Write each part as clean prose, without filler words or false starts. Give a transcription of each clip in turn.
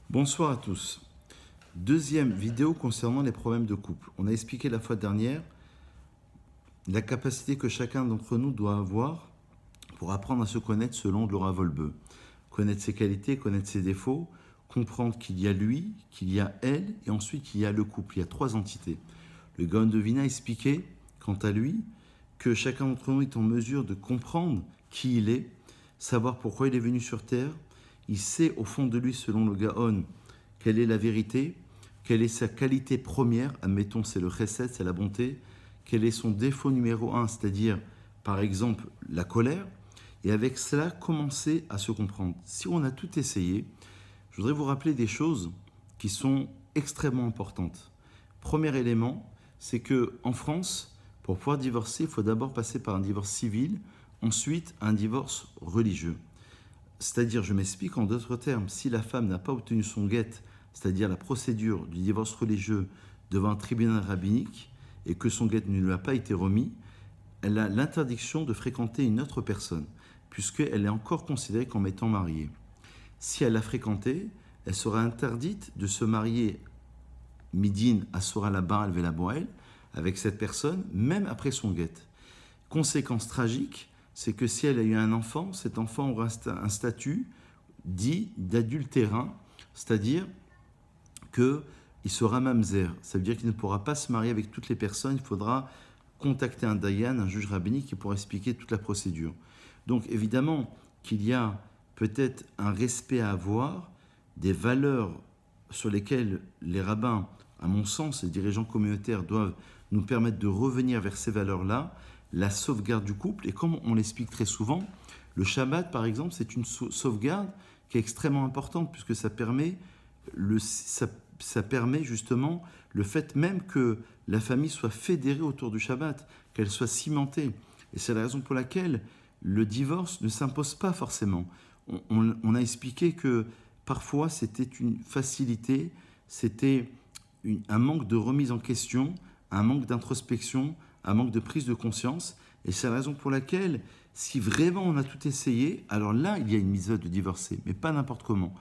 Bonsoir à tous. Deuxième vidéo concernant les problèmes de couple. On a expliqué la fois dernière la capacité que chacun d'entre nous doit avoir pour apprendre à se connaître selon Laura Volbeu. Connaître ses qualités, connaître ses défauts, comprendre qu'il y a lui, qu'il y a elle, et ensuite qu'il y a le couple. Il y a trois entités. Le Gaon de Vilna expliquait, quant à lui, que chacun d'entre nous est en mesure de comprendre qui il est, savoir pourquoi il est venu sur Terre. Il sait au fond de lui, selon le Gaon, quelle est la vérité, quelle est sa qualité première, admettons c'est le chesed, c'est la bonté, quel est son défaut numéro un, c'est-à-dire par exemple la colère, et avec cela commencer à se comprendre. Si on a tout essayé, je voudrais vous rappeler des choses qui sont extrêmement importantes. Premier élément, c'est qu'en France, pour pouvoir divorcer, il faut d'abord passer par un divorce civil, ensuite un divorce religieux. C'est-à-dire, je m'explique en d'autres termes, si la femme n'a pas obtenu son guet, c'est-à-dire la procédure du divorce religieux devant un tribunal rabbinique, et que son guet ne lui a pas été remis, elle a l'interdiction de fréquenter une autre personne, puisqu'elle est encore considérée comme étant mariée. Si elle l'a fréquentée, elle sera interdite de se marier midin asura la bar la boel avec cette personne, même après son guet. Conséquence tragique, c'est que si elle a eu un enfant, cet enfant aura un statut dit d'adultérin, c'est-à-dire qu'il sera mamzer. Ça veut dire qu'il ne pourra pas se marier avec toutes les personnes, il faudra contacter un dayan, un juge rabbinique qui pourra expliquer toute la procédure. Donc évidemment qu'il y a peut-être un respect à avoir, des valeurs sur lesquelles les rabbins, à mon sens, les dirigeants communautaires doivent nous permettre de revenir vers ces valeurs-là, la sauvegarde du couple, et comme on l'explique très souvent, le Shabbat par exemple, c'est une sauvegarde qui est extrêmement importante puisque ça permet justement le fait même que la famille soit fédérée autour du Shabbat, qu'elle soit cimentée. Et c'est la raison pour laquelle le divorce ne s'impose pas forcément. On a expliqué que parfois c'était une facilité, c'était un manque de remise en question, un manque d'introspection, un manque de prise de conscience. Et c'est la raison pour laquelle, si vraiment on a tout essayé, alors là, il y a une mise de divorcer, mais pas n'importe comment.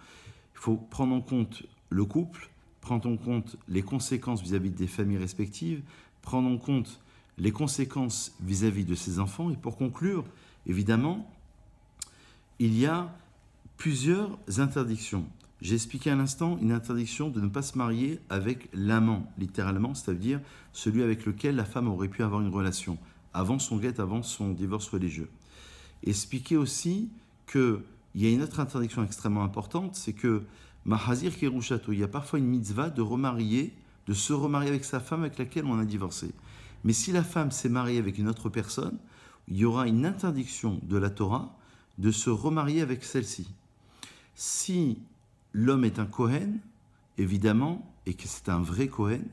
Il faut prendre en compte le couple, prendre en compte les conséquences vis-à-vis des familles respectives, prendre en compte les conséquences vis-à-vis de ses enfants. Et pour conclure, évidemment, il y a plusieurs interdictions. J'ai expliqué à l'instant une interdiction de ne pas se marier avec l'amant, littéralement, c'est-à-dire celui avec lequel la femme aurait pu avoir une relation, avant son guet, avant son divorce religieux. Expliquer aussi qu'il y a une autre interdiction extrêmement importante, c'est que Mahazir Kerushato, il y a parfois une mitzvah de se remarier avec sa femme avec laquelle on a divorcé. Mais si la femme s'est mariée avec une autre personne, il y aura une interdiction de la Torah de se remarier avec celle-ci. Si l'homme est un Kohen, évidemment, et que c'est un vrai Kohen,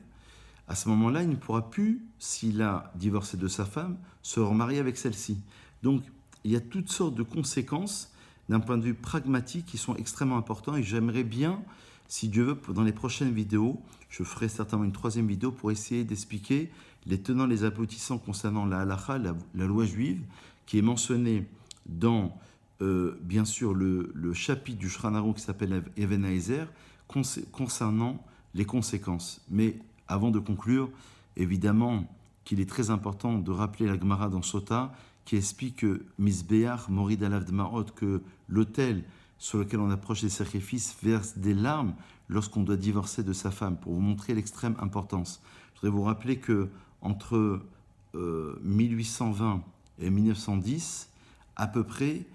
à ce moment-là, il ne pourra plus, s'il a divorcé de sa femme, se remarier avec celle-ci. Donc, il y a toutes sortes de conséquences d'un point de vue pragmatique qui sont extrêmement importants et j'aimerais bien, si Dieu veut, dans les prochaines vidéos, je ferai certainement une troisième vidéo pour essayer d'expliquer les tenants, les aboutissants concernant la halacha, la loi juive, qui est mentionnée dans, bien sûr, le chapitre du Shulchan Aruch qui s'appelle Even Haezer, concernant les conséquences. Mais avant de conclure, évidemment qu'il est très important de rappeler la Gemara dans Sota, qui explique que Misbeach Morid Alav Dmaot, que l'autel sur lequel on approche des sacrifices verse des larmes lorsqu'on doit divorcer de sa femme, pour vous montrer l'extrême importance. Je voudrais vous rappeler que entre 1820 et 1910, à peu près,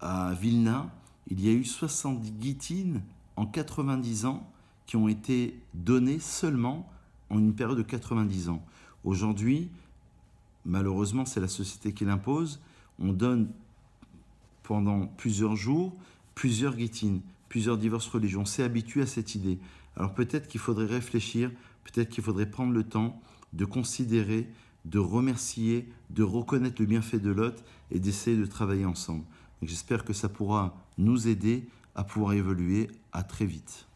à Vilna, il y a eu 70 guitines en 90 ans qui ont été données seulement en une période de 90 ans. Aujourd'hui, malheureusement, c'est la société qui l'impose. On donne pendant plusieurs jours, plusieurs guitines, plusieurs divorces religieux. On s'est habitué à cette idée. Alors peut-être qu'il faudrait réfléchir, peut-être qu'il faudrait prendre le temps de considérer, de remercier, de reconnaître le bienfait de l'autre et d'essayer de travailler ensemble. J'espère que ça pourra nous aider à pouvoir évoluer. À très vite.